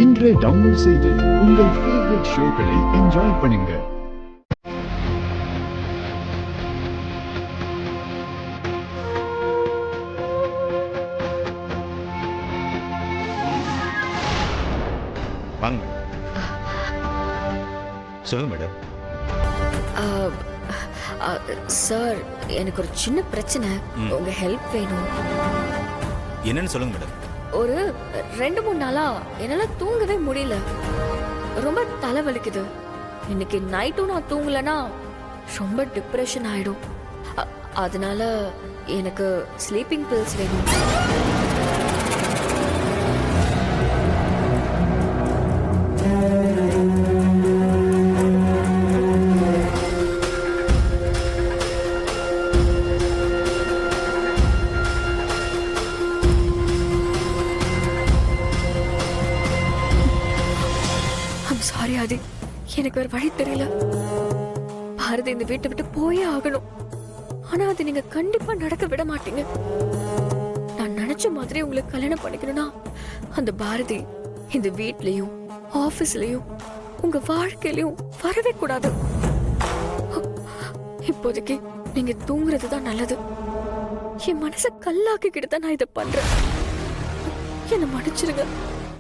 இன்றே டவுன்லோட் செய்து உங்கள் ஃபேவரட் ஷோக்களை என்ஜாய் பண்ணுங்க. வாங்க சொல்லுங்க மேடம். சார், எனக்கு ஒரு சின்ன பிரச்சனை. உங்க ஹெல்ப் வேணும். என்னன்னு சொல்லுங்க மேடம். ஒரு 2-3 நாளா என்னால தூங்கவே முடியல. ரொம்ப தலை வலிக்குது. இன்னைக்கு நைட்டும் நான் தூங்கலனா ரொம்ப டிப்ரெஷன் ஆயிடும். அதனால எனக்கு ஸ்லீப்பிங் பில்ஸ் வேணும். சாரி ஆதி, எனக்கு வேற வழி தெரியல. பாரதி இந்த வீட்டை விட்டு போயே ஆகணும். ஆனா அது நீங்க கண்டிப்பா நடக்க விட மாட்டீங்க. நான் நினைச்ச மாதிரி உங்களை கல்யாணம் பண்ணிக்கணும்னா அந்த பாரதி இந்த வீட்லயும் ஆபீஸ்லயும் உங்க வாழ்க்கையிலயும் வரவே கூடாது. இப்போதைக்கு நீங்க தூங்குறதுதான் நல்லது. என் மனசை கல்லாக்கிக்கிட்டு தான் நான் இதை பண்றேன். என்ன மன்னிச்சிருங்க.